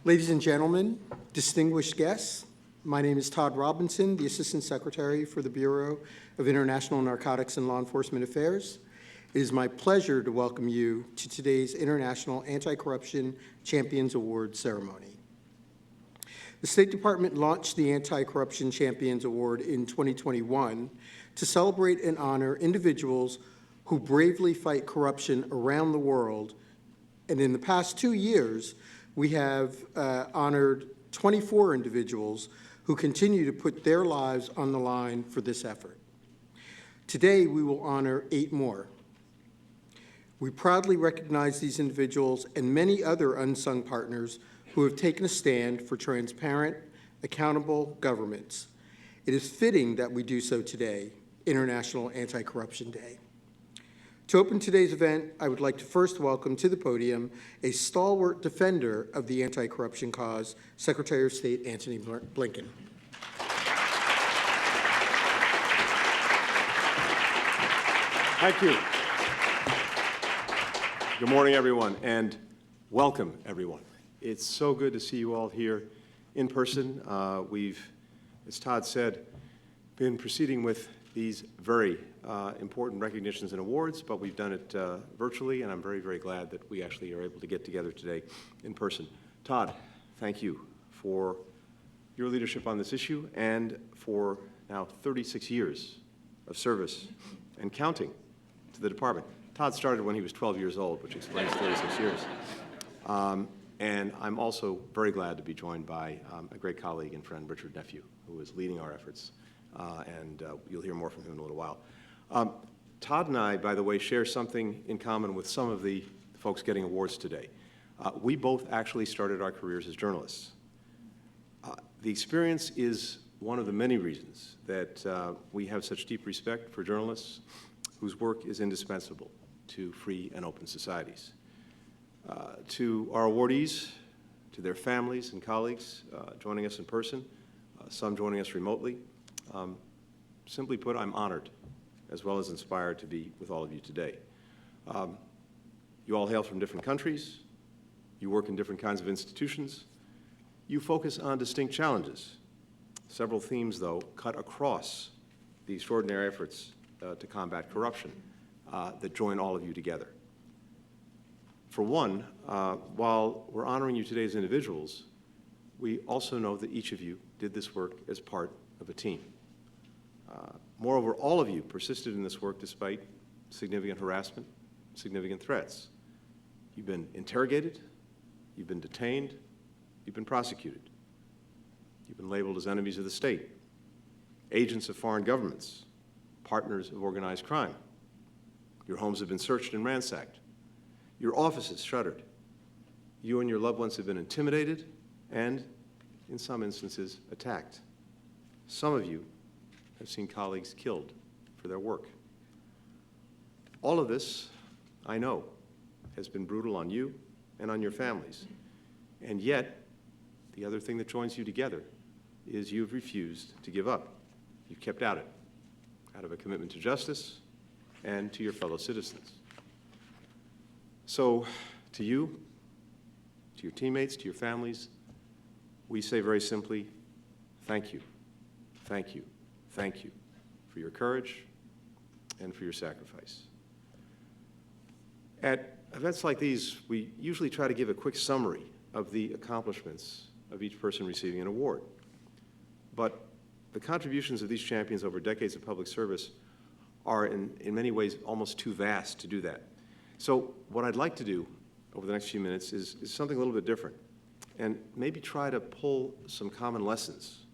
Ladies and gentlemen, distinguished guests, my name is Todd Robinson, the Assistant Secretary for the Bureau of International Narcotics and Law Enforcement Affairs. It is my pleasure to welcome you to today's International Anti-Corruption Champions Award ceremony. The State Department launched the Anti-Corruption Champions Award in 2021 to celebrate and honor individuals who bravely fight corruption around the world. And in the past 2 years, we have honored 24 individuals who continue to put their lives on the line for this effort. Today, we will honor 8 more. We proudly recognize these individuals and many other unsung partners who have taken a stand for transparent, accountable governments. It is fitting that we do so today, International Anti-Corruption Day. To open today's event, I would like to first welcome to the podium a stalwart defender of the anti-corruption cause, Secretary of State Antony Blinken. Thank you. Good morning, everyone, and welcome, everyone. It's so good to see you all here in person. We've, as Todd said, been proceeding with these very important recognitions and awards, but we've done it virtually, and I'm very, very glad that we actually are able to get together today in person. Todd, thank you for your leadership on this issue and for now 36 years of service and counting to the department. Todd started when he was 12 years old, which explains 36 years. And I'm also very glad to be joined by a great colleague and friend, Richard Nephew, who is leading our efforts. And you'll hear more from him in a little while. Todd and I, by the way, share something in common with some of the folks getting awards today. We both actually started our careers as journalists. The experience is one of the many reasons that we have such deep respect for journalists whose work is indispensable to free and open societies. To our awardees, to their families and colleagues joining us in person, some joining us remotely, simply put, I'm honored as well as inspired to be with all of you today. You all hail from different countries. You work in different kinds of institutions. You focus on distinct challenges. Several themes, though, cut across the extraordinary efforts to combat corruption that join all of you together. For one, while we're honoring you today as individuals, we also know that each of you did this work as part of a team. Moreover, all of you persisted in this work despite significant harassment, significant threats. You've been interrogated, you've been detained, you've been prosecuted. You've been labeled as enemies of the state, agents of foreign governments, partners of organized crime. Your homes have been searched and ransacked. Your offices shuttered. You and your loved ones have been intimidated and, in some instances, attacked. Some of you have seen colleagues killed for their work. All of this, I know, has been brutal on you and on your families. And yet, the other thing that joins you together is you've refused to give up. You've kept at it, out of a commitment to justice and to your fellow citizens. So, to you, to your teammates, to your families, we say very simply, thank you, thank you, thank you for your courage and for your sacrifice. At events like these, we usually try to give a quick summary of the accomplishments of each person receiving an award. But the contributions of these champions over decades of public service are in many ways almost too vast to do that. So what I'd like to do over the next few minutes is something a little bit different and maybe try to pull some common lessons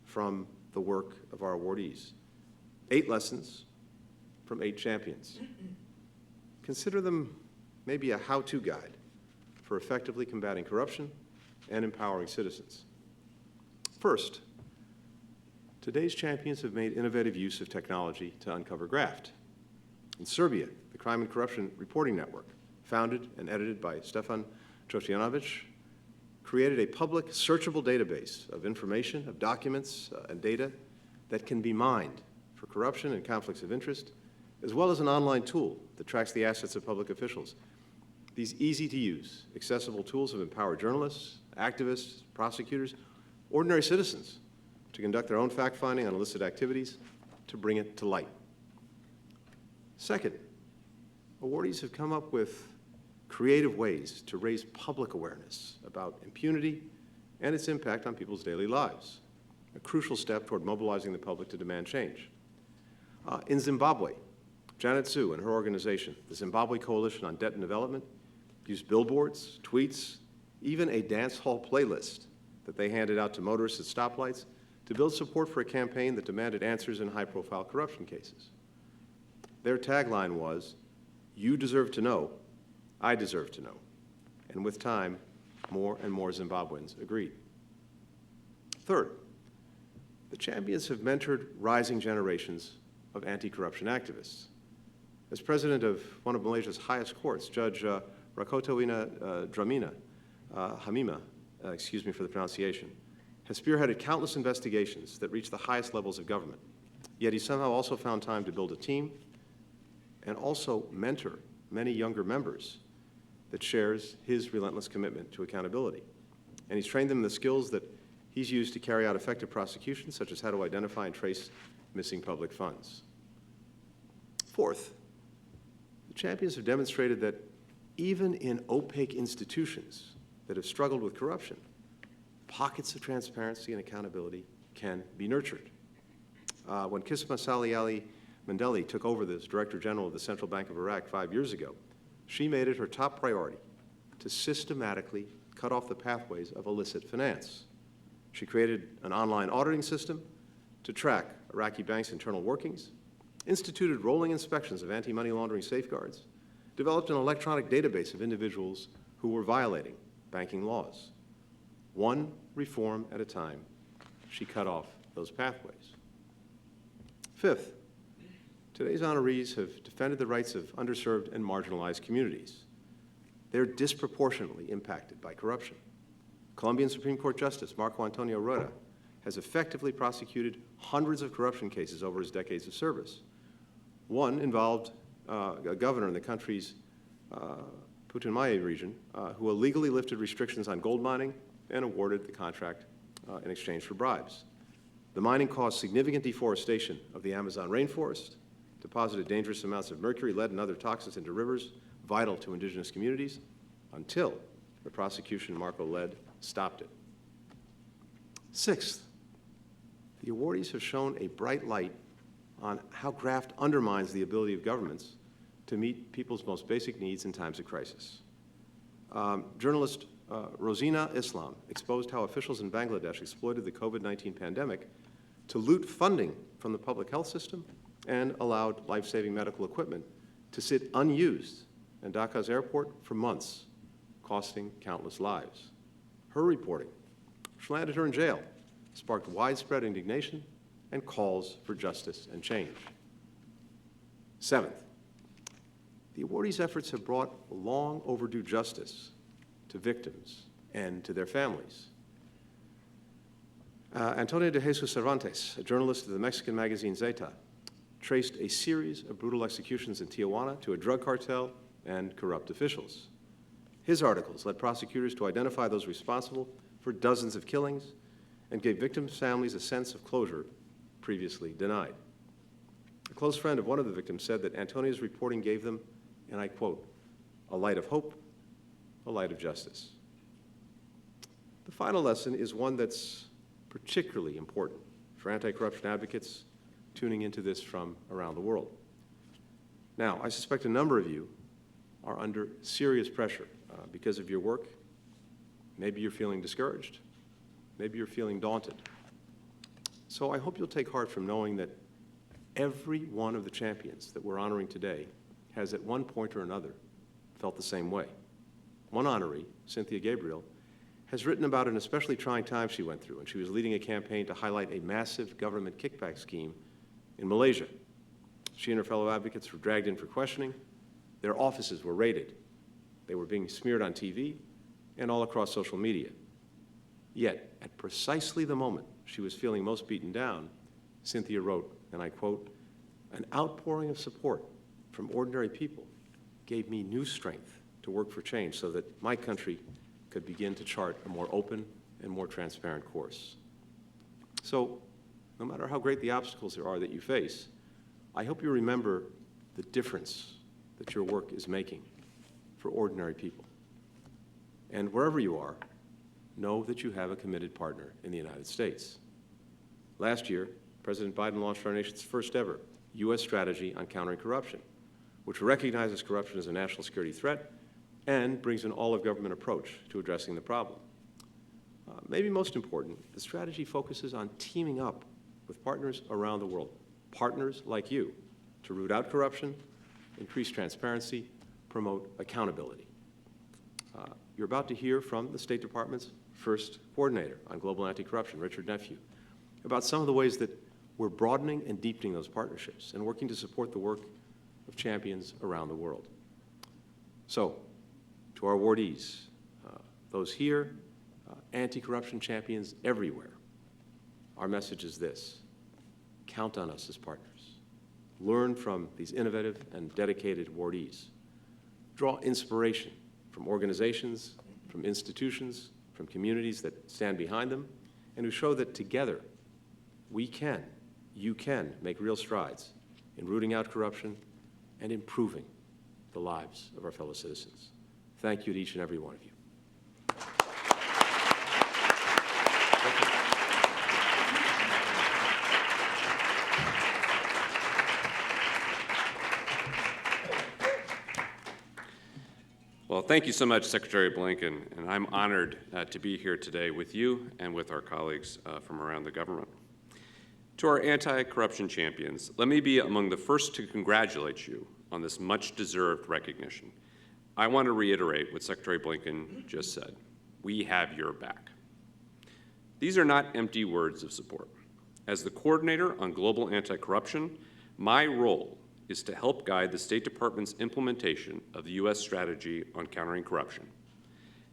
from the work of our awardees. 8 lessons from 8 champions. Consider them maybe a how-to guide for effectively combating corruption and empowering citizens. First, today's champions have made innovative use of technology to uncover graft. In Serbia, the Crime and Corruption Reporting Network, founded and edited by Stefan Trojanovic, created a public searchable database of information, of documents and data that can be mined for corruption and conflicts of interest, as well as an online tool that tracks the assets of public officials. These easy-to-use, accessible tools have empowered journalists, activists, prosecutors, ordinary citizens to conduct their own fact-finding on illicit activities, to bring it to light. Second, awardees have come up with creative ways to raise public awareness about impunity and its impact on people's daily lives, a crucial step toward mobilizing the public to demand change. In Zimbabwe, Janet Zhu and her organization, the Zimbabwe Coalition on Debt and Development, used billboards, tweets, even a dance hall playlist that they handed out to motorists at stoplights to build support for a campaign that demanded answers in high-profile corruption cases. Their tagline was, "You deserve to know, I deserve to know." And with time, more and more Zimbabweans agreed. Third, the champions have mentored rising generations of anti-corruption activists. As president of one of Malaysia's highest courts, Judge Rakotowina Dramina Hamima, excuse me for the pronunciation, has spearheaded countless investigations that reach the highest levels of government. Yet he somehow also found time to build a team and also mentor many younger members that shares his relentless commitment to accountability. And he's trained them in the skills that he's used to carry out effective prosecutions, such as how to identify and trace missing public funds. Fourth, the champions have demonstrated that even in opaque institutions that have struggled with corruption, pockets of transparency and accountability can be nurtured. When Qisma Salih Ali Mandeli took over as Director General of the Central Bank of Iraq 5 years ago, she made it her top priority to systematically cut off the pathways of illicit finance. She created an online auditing system to track Iraqi banks' internal workings, instituted rolling inspections of anti-money laundering safeguards, developed an electronic database of individuals who were violating banking laws. One reform at a time, she cut off those pathways. Fifth, today's honorees have defended the rights of underserved and marginalized communities. They're disproportionately impacted by corruption. Colombian Supreme Court Justice Marco Antonio Rueda has effectively prosecuted hundreds of corruption cases over his decades of service. One involved a governor in the country's Putumayo region who illegally lifted restrictions on gold mining and awarded the contract in exchange for bribes. The mining caused significant deforestation of the Amazon rainforest, deposited dangerous amounts of mercury, lead, and other toxins into rivers vital to indigenous communities, until the prosecution Marco led stopped it. Sixth, the awardees have shone a bright light on how graft undermines the ability of governments to meet people's most basic needs in times of crisis. Journalist Rosina Islam exposed how officials in Bangladesh exploited the COVID-19 pandemic to loot funding from the public health system and allowed life-saving medical equipment to sit unused in Dhaka's airport for months, costing countless lives. Her reporting, which landed her in jail, sparked widespread indignation and calls for justice and change. Seventh, the awardees' efforts have brought long overdue justice to victims and to their families. Antonio de Jesus Cervantes, a journalist of the Mexican magazine Zeta, traced a series of brutal executions in Tijuana to a drug cartel and corrupt officials. His articles led prosecutors to identify those responsible for dozens of killings and gave victims' families a sense of closure previously denied. A close friend of one of the victims said that Antonio's reporting gave them, and I quote, "a light of hope, a light of justice." The final lesson is one that's particularly important for anti-corruption advocates tuning into this from around the world. Now, I suspect a number of you are under serious pressure because of your work. Maybe you're feeling discouraged. Maybe you're feeling daunted. So I hope you'll take heart from knowing that every one of the champions that we're honoring today has at one point or another felt the same way. One honoree, Cynthia Gabriel, has written about an especially trying time she went through when she was leading a campaign to highlight a massive government kickback scheme in Malaysia. She and her fellow advocates were dragged in for questioning. Their offices were raided. They were being smeared on TV and all across social media. Yet, at precisely the moment she was feeling most beaten down, Cynthia wrote, and I quote, "An outpouring of support from ordinary people gave me new strength to work for change so that my country could begin to chart a more open and more transparent course. So, no matter how great the obstacles there are that you face, I hope you remember the difference that your work is making for ordinary people. And wherever you are, know that you have a committed partner in the United States. Last year, President Biden launched our nation's first ever U.S. strategy on countering corruption, which recognizes corruption as a national security threat and brings an all-of-government approach to addressing the problem. Maybe most important, the strategy focuses on teaming up with partners around the world, partners like you, to root out corruption, increase transparency, promote accountability. You're about to hear from the State Department's first coordinator on global anti-corruption, Richard Nephew, about some of the ways that we're broadening and deepening those partnerships and working to support the work of champions around the world. So, to our awardees, those here, anti-corruption champions everywhere, our message is this: count on us as partners. Learn from these innovative and dedicated awardees. Draw inspiration from organizations, from institutions, from communities that stand behind them, and who show that together we can, you can, make real strides in rooting out corruption and improving the lives of our fellow citizens. Thank you to each and every one of you. Well, thank you so much, Secretary Blinken, and I'm honored to be here today with you and with our colleagues from around the government. To our anti-corruption champions, let me be among the first to congratulate you on this much-deserved recognition. I want to reiterate what Secretary Blinken just said. We have your back. These are not empty words of support. As the coordinator on global anti-corruption, my role is to help guide the State Department's implementation of the U.S. strategy on countering corruption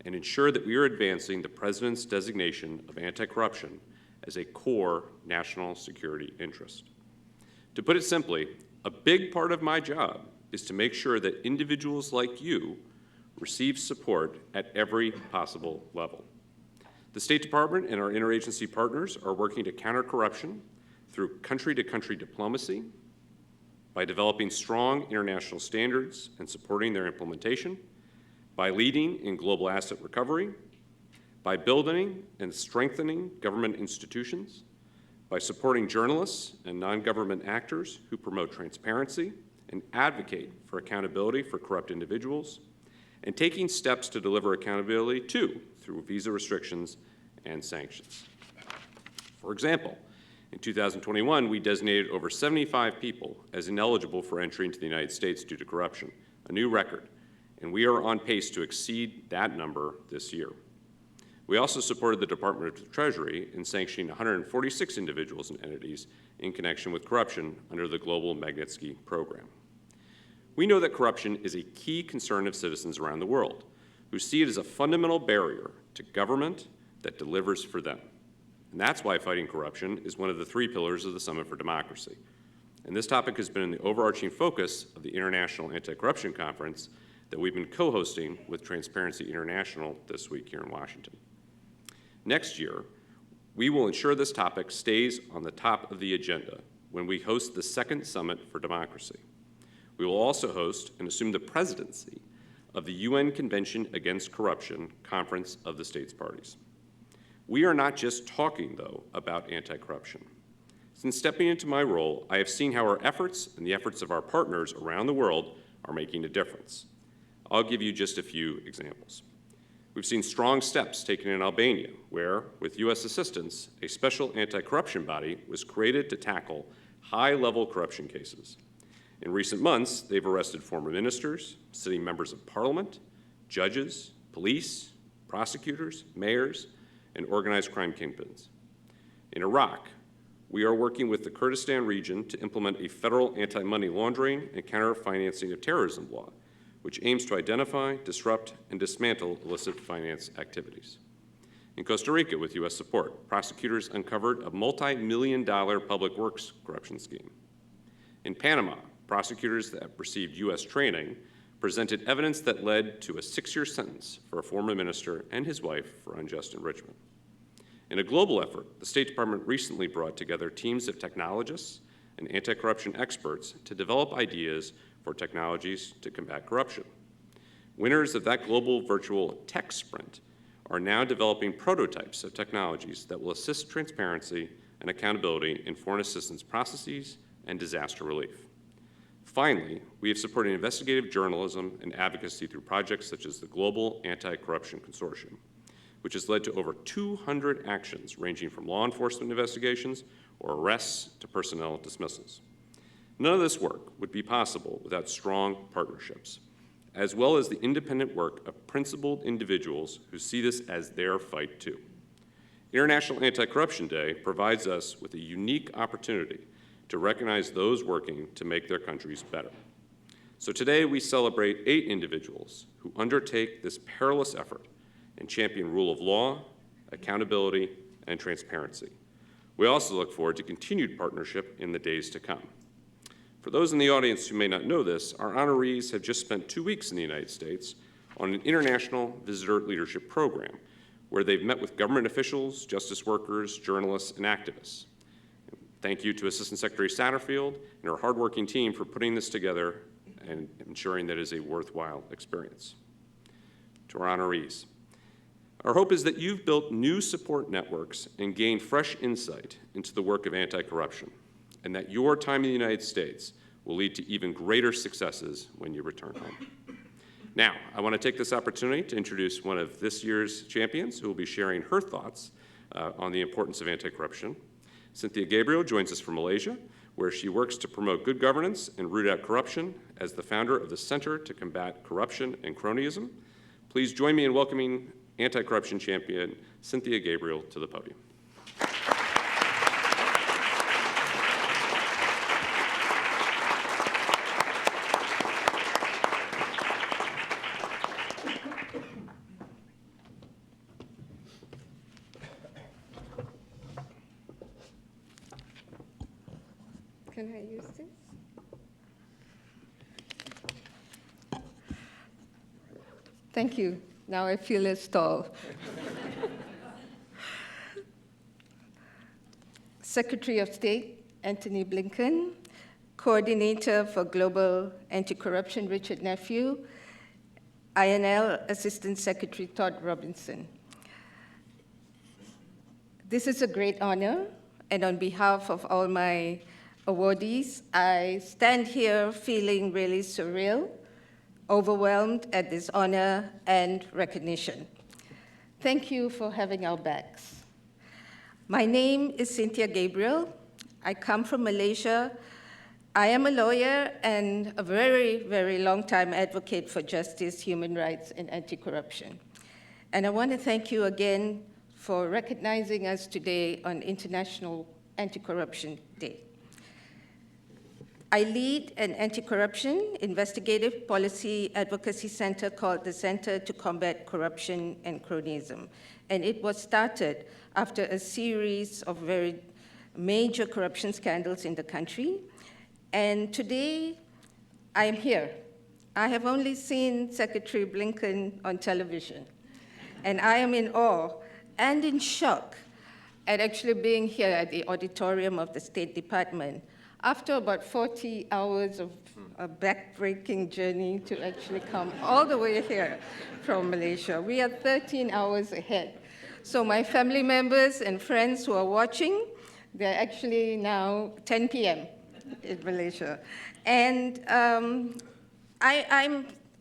and ensure that we are advancing the President's designation of anti-corruption as a core national security interest. To put it simply, a big part of my job is to make sure that individuals like you receive support at every possible level. The State Department and our interagency partners are working to counter corruption through country-to-country diplomacy, by developing strong international standards and supporting their implementation, by leading in global asset recovery, by building and strengthening government institutions, by supporting journalists and non-government actors who promote transparency and advocate for accountability for corrupt individuals, and taking steps to deliver accountability too through visa restrictions and sanctions. For example, in 2021, we designated over 75 people as ineligible for entry into the United States due to corruption, a new record, and we are on pace to exceed that number this year. We also supported the Department of the Treasury in sanctioning 146 individuals and entities in connection with corruption under the Global Magnitsky Program. We know that corruption is a key concern of citizens around the world who see it as a fundamental barrier to government that delivers for them. And that's why fighting corruption is one of the 3 pillars of the Summit for Democracy. And this topic has been in the overarching focus of the International Anti-Corruption Conference that we've been co-hosting with Transparency International this week here in Washington. Next year, we will ensure this topic stays on the top of the agenda when we host the 2nd Summit for Democracy. We will also host and assume the presidency of the UN Convention Against Corruption Conference of the States Parties. We are not just talking, though, about anti-corruption. Since stepping into my role, I have seen how our efforts and the efforts of our partners around the world are making a difference. I'll give you just a few examples. We've seen strong steps taken in Albania, where, with U.S. assistance, a special anti-corruption body was created to tackle high-level corruption cases. In recent months, they've arrested former ministers, sitting members of parliament, judges, police, prosecutors, mayors, and organized crime kingpins. In Iraq, we are working with the Kurdistan region to implement a federal anti-money laundering and counter-financing of terrorism law, which aims to identify, disrupt, and dismantle illicit finance activities. In Costa Rica, with U.S. support, prosecutors uncovered a multi-million-dollar public works corruption scheme. In Panama, prosecutors that received U.S. training presented evidence that led to a 6-year sentence for a former minister and his wife for unjust enrichment. In a global effort, the State Department recently brought together teams of technologists and anti-corruption experts to develop ideas for technologies to combat corruption. Winners of that global virtual tech sprint are now developing prototypes of technologies that will assist transparency and accountability in foreign assistance processes and disaster relief. Finally, we have supported investigative journalism and advocacy through projects such as the Global Anti-Corruption Consortium, which has led to over 200 actions ranging from law enforcement investigations or arrests to personnel dismissals. None of this work would be possible without strong partnerships, as well as the independent work of principled individuals who see this as their fight too. International Anti-Corruption Day provides us with a unique opportunity to recognize those working to make their countries better. So today we celebrate 8 individuals who undertake this perilous effort and champion rule of law, accountability, and transparency. We also look forward to continued partnership in the days to come. For those in the audience who may not know this, our honorees have just spent 2 weeks in the United States on an international visitor leadership program where they've met with government officials, justice workers, journalists, and activists. Thank you to Assistant Secretary Satterfield and her hardworking team for putting this together and ensuring that it is a worthwhile experience. To our honorees, our hope is that you've built new support networks and gained fresh insight into the work of anti-corruption, and that your time in the United States will lead to even greater successes when you return home. Now, I want to take this opportunity to introduce one of this year's champions who will be sharing her thoughts on the importance of anti-corruption. Cynthia Gabriel joins us from Malaysia, where she works to promote good governance and root out corruption as the founder of the Center to Combat Corruption and Cronyism. Please join me in welcoming anti-corruption champion Cynthia Gabriel to the podium. Can I use this? Thank you. Now I feel less tall. Secretary of State Antony Blinken, Coordinator for Global Anti-Corruption Richard Nephew, INL Assistant Secretary Todd Robinson. This is a great honor, and on behalf of all my awardees, I stand here feeling really surreal, overwhelmed at this honor and recognition. Thank you for having our backs. My name is Cynthia Gabriel. I come from Malaysia. I am a lawyer and a very, very long-time advocate for justice, human rights, and anti-corruption. And I want to thank you again for recognizing us today on International Anti-Corruption Day. I lead an anti-corruption investigative policy advocacy center called the Center to Combat Corruption and Cronyism. And it was started after a series of very major corruption scandals in the country. And today, I am here. I have only seen Secretary Blinken on television. And I am in awe and in shock at actually being here at the auditorium of the State Department after about 40 hours of a back-breaking journey to actually come all the way here from Malaysia. We are 13 hours ahead. So my family members and friends who are watching, they're actually now 10 p.m. in Malaysia. And I'm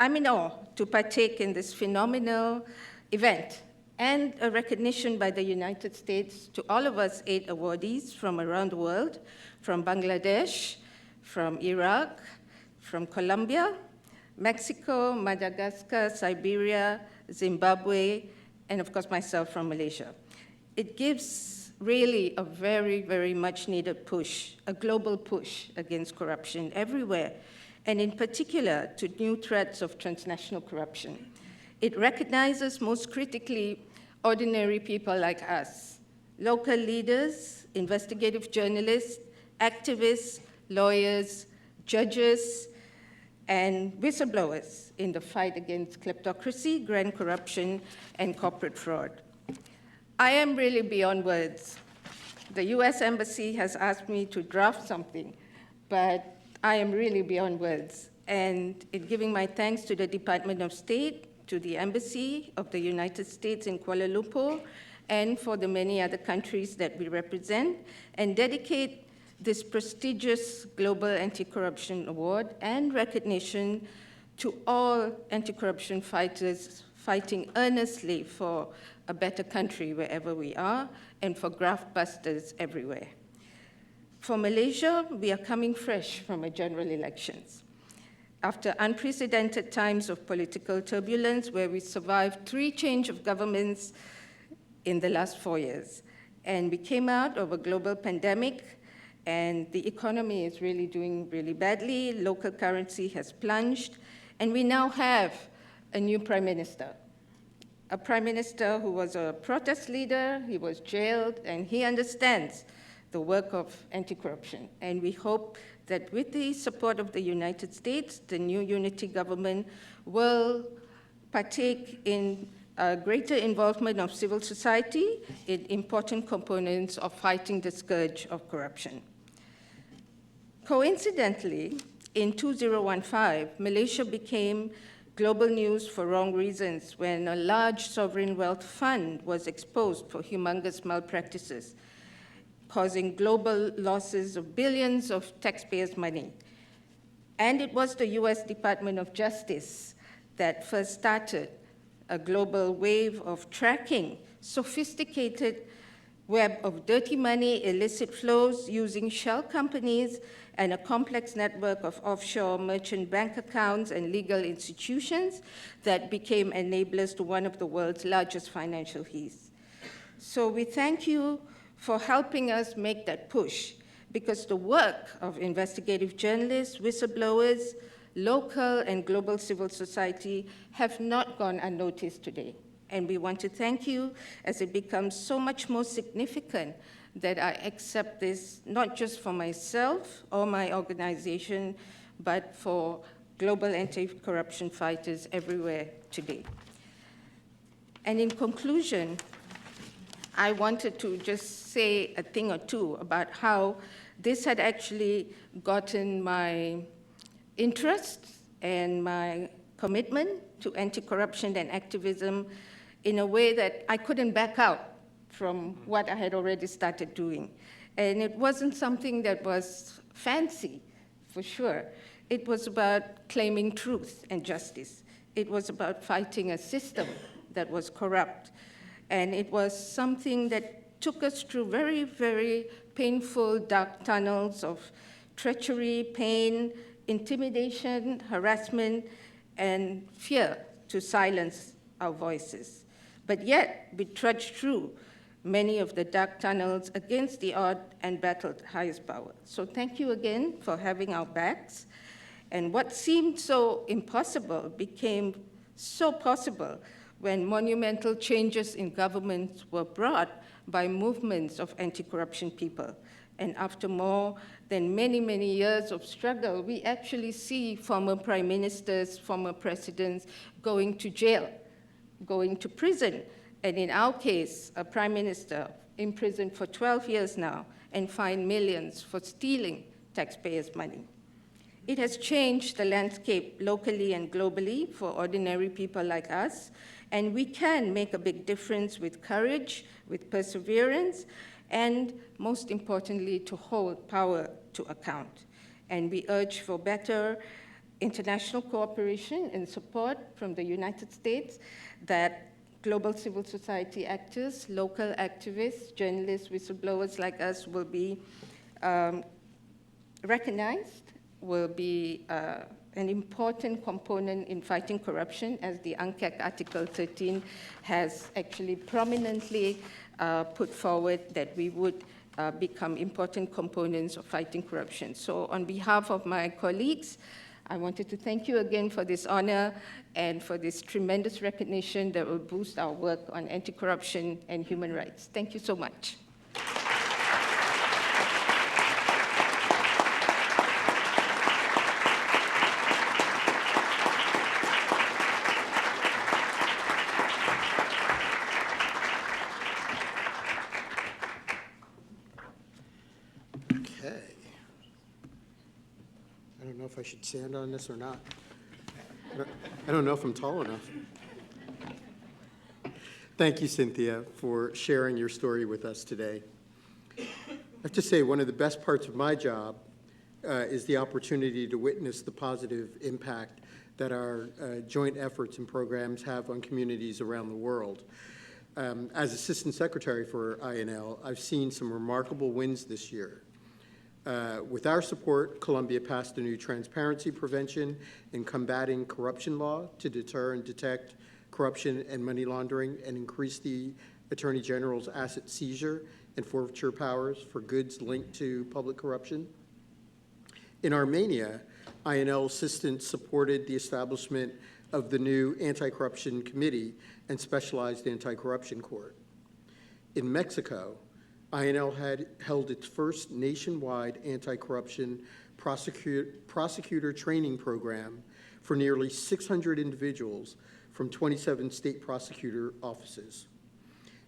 in awe to partake in this phenomenal event and a recognition by the United States to all of us 8 awardees from around the world, from Bangladesh, from Iraq, from Colombia, Mexico, Madagascar, Siberia, Zimbabwe, and of course myself from Malaysia. It gives really a very, very much needed push, a global push against corruption everywhere, and in particular to new threats of transnational corruption. It recognizes most critically ordinary people like us, local leaders, investigative journalists, activists, lawyers, judges, and whistleblowers in the fight against kleptocracy, grand corruption, and corporate fraud. I am really beyond words. The US Embassy has asked me to draft something, but I am really beyond words. And in giving my thanks to the Department of State, to the Embassy of the United States in Kuala Lumpur, and for the many other countries that we represent, and dedicate this prestigious Global Anti-Corruption Award and recognition to all anti-corruption fighters fighting earnestly for a better country wherever we are, and for graft busters everywhere. For Malaysia, we are coming fresh from a general elections. After unprecedented times of political turbulence, where we survived 3 change of governments in the last 4 years, and we came out of a global pandemic, and the economy is really doing really badly, local currency has plunged, and we now have a new prime minister. A prime minister who was a protest leader, he was jailed, and he understands the work of anti-corruption. And we hope that with the support of the United States, the new unity government will partake in greater involvement of civil society in important components of fighting the scourge of corruption. Coincidentally, in 2015, Malaysia became global news for wrong reasons when a large sovereign wealth fund was exposed for humongous malpractices, causing global losses of billions of taxpayers' money. And it was the US Department of Justice that first started a global wave of tracking sophisticated web of dirty money, illicit flows using shell companies and a complex network of offshore merchant bank accounts and legal institutions that became enablers to one of the world's largest financial heists. So we thank you for helping us make that push, because the work of investigative journalists, whistleblowers, local and global civil society have not gone unnoticed today. And we want to thank you as it becomes so much more significant that I accept this not just for myself or my organization, but for global anti-corruption fighters everywhere today. And in conclusion, I wanted to just say a thing or two about how this had actually gotten my interest and my commitment to anti-corruption and activism in a way that I couldn't back out from what I had already started doing. And it wasn't something that was fancy, for sure. It was about claiming truth and justice. It was about fighting a system that was corrupt. And it was something that took us through very, very painful, dark tunnels of treachery, pain, intimidation, harassment, and fear to silence our voices. But yet, we trudged through many of the dark tunnels against the odd and battled highest power. So thank you again for having our backs. And what seemed so impossible became so possible when monumental changes in government were brought by movements of anti-corruption people. And after more than many, many years of struggle, we actually see former prime ministers, former presidents going to jail, going to prison. And in our case, a prime minister imprisoned for 12 years now and fined millions for stealing taxpayers' money. It has changed the landscape locally and globally for ordinary people like us, and we can make a big difference with courage, with perseverance, and most importantly, to hold power to account. And we urge for better international cooperation and support from the United States that global civil society actors, local activists, journalists, whistleblowers like us will be recognized, will be an important component in fighting corruption, as the UNCAC Article 13 has actually prominently put forward that we would become important components of fighting corruption. So on behalf of my colleagues, I wanted to thank you again for this honor and for this tremendous recognition that will boost our work on anti-corruption and human rights. Thank you so much. Okay. I don't know if I should stand on this or not. I don't know if I'm tall enough. Thank you, Cynthia, for sharing your story with us today. I have to say, one of the best parts of my job is the opportunity to witness the positive impact that our joint efforts and programs have on communities around the world. As Assistant Secretary for INL, I've seen some remarkable wins this year. With our support, Columbia passed a new transparency prevention and combating corruption law to deter and detect corruption and money laundering and increase the Attorney General's asset seizure and forfeiture powers for goods linked to public corruption. In Armenia, INL assistance supported the establishment of the new Anti-Corruption Committee and Specialized Anti-Corruption Court. In Mexico, INL had held its first nationwide anti-corruption prosecutor training program for nearly 600 individuals from 27 state prosecutor offices.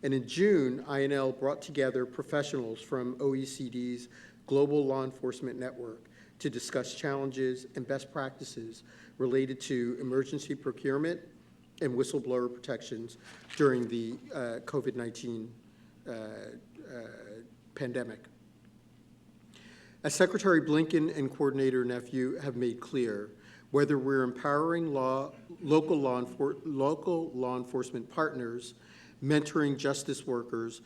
And in June, INL brought together professionals from OECD's Global Law Enforcement Network to discuss challenges and best practices related to emergency procurement and whistleblower protections during the COVID-19 pandemic. As Secretary Blinken and Coordinator Nephew have made clear, whether we're empowering local law enforcement partners, mentoring justice workers,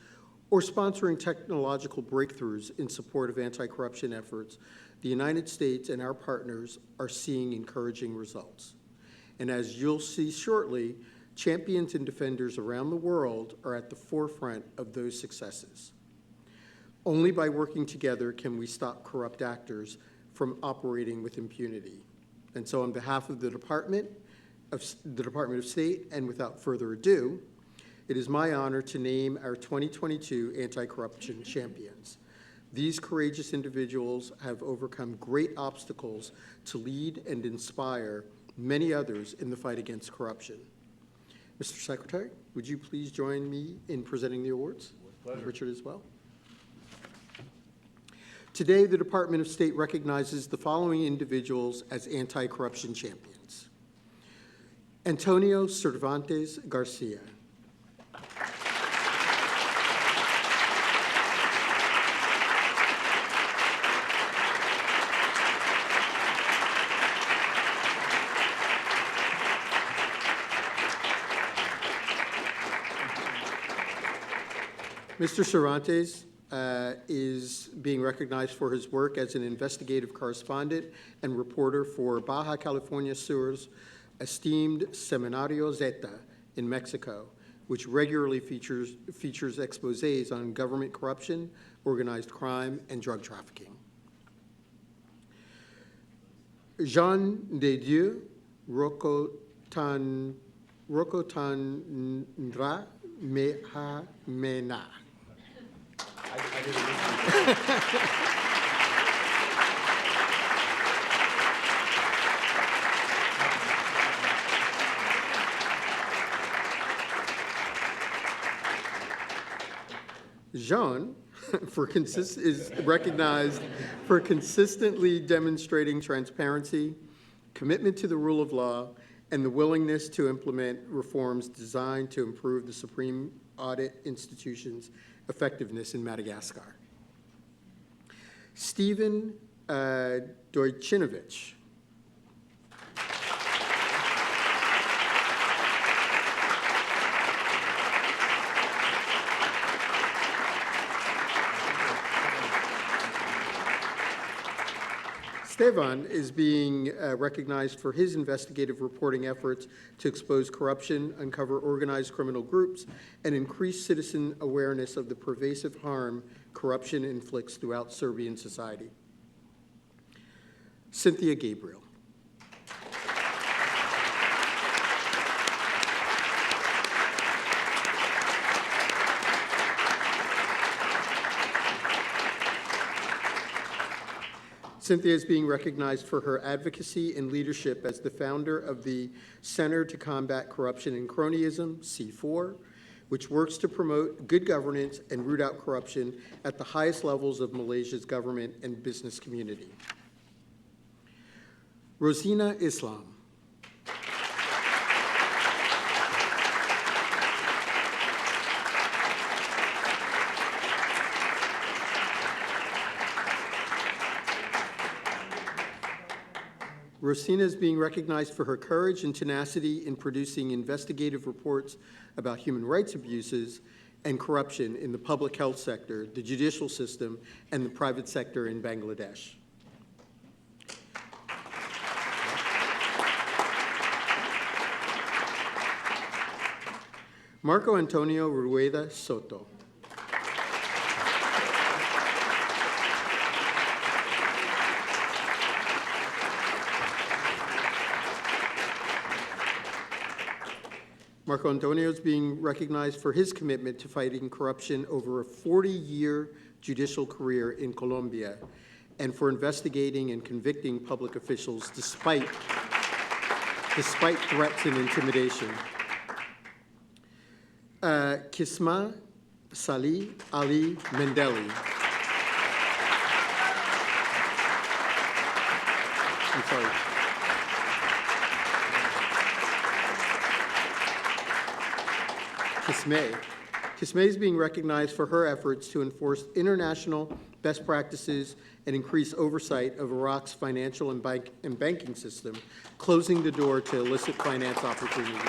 or sponsoring technological breakthroughs in support of anti-corruption efforts, the United States and our partners are seeing encouraging results. And as you'll see shortly, champions and defenders around the world are at the forefront of those successes. Only by working together can we stop corrupt actors from operating with impunity. And so on behalf of the Department of State, and without further ado, it is my honor to name our 2022 anti-corruption champions. These courageous individuals have overcome great obstacles to lead and inspire many others in the fight against corruption. Mr. Secretary, would you please join me in presenting the awards? With pleasure. Richard as well. Today, the Department of State recognizes the following individuals as anti-corruption champions. Antonio Cervantes Garcia. Mr. Cervantes is being recognized for his work as an investigative correspondent and reporter for Baja California Sur's esteemed Semanario Zeta in Mexico, which regularly features exposés on government corruption, organized crime, and drug trafficking. Jean de Dieu Rocotandra Mehamena. Jean is recognized for consistently demonstrating transparency, commitment to the rule of law, and the willingness to implement reforms designed to improve the Supreme Audit Institution's effectiveness in Madagascar. Stephen Dojcinovic. Stefan is being recognized for his investigative reporting efforts to expose corruption, uncover organized criminal groups, and increase citizen awareness of the pervasive harm corruption inflicts throughout Serbian society. Cynthia Gabriel. Cynthia is being recognized for her advocacy and leadership as the founder of the Center to Combat Corruption and Cronyism, C4, which works to promote good governance and root out corruption at the highest levels of Malaysia's government and business community. Rosina Islam. Rosina is being recognized for her courage and tenacity in producing investigative reports about human rights abuses and corruption in the public health sector, the judicial system, and the private sector in Bangladesh. Marco Antonio Rueda Soto. Marco Antonio is being recognized for his commitment to fighting corruption over a 40-year judicial career in Colombia and for investigating and convicting public officials despite threats and intimidation. Kisma Salih Ali Mendeli. I'm sorry. Kisme is being recognized for her efforts to enforce international best practices and increase oversight of Iraq's financial and banking system, closing the door to illicit finance opportunities.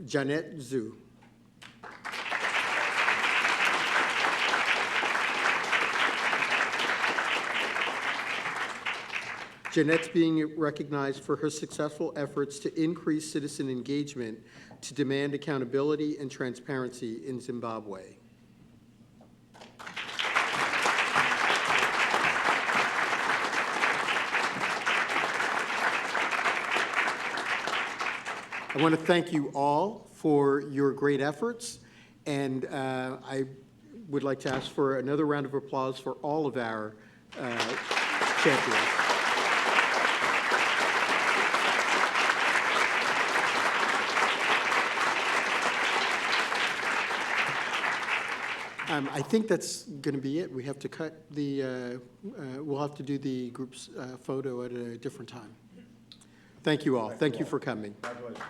Janet Zhu. Jeanette's being recognized for her successful efforts to increase citizen engagement to demand accountability and transparency in Zimbabwe. I want to thank you all for your great efforts, and I would like to ask for another round of applause for all of our champions. I think that's going to be it. We have to cut the, we'll have to do the group's photo at a different time. Thank you all. Thank you for coming. Congratulations.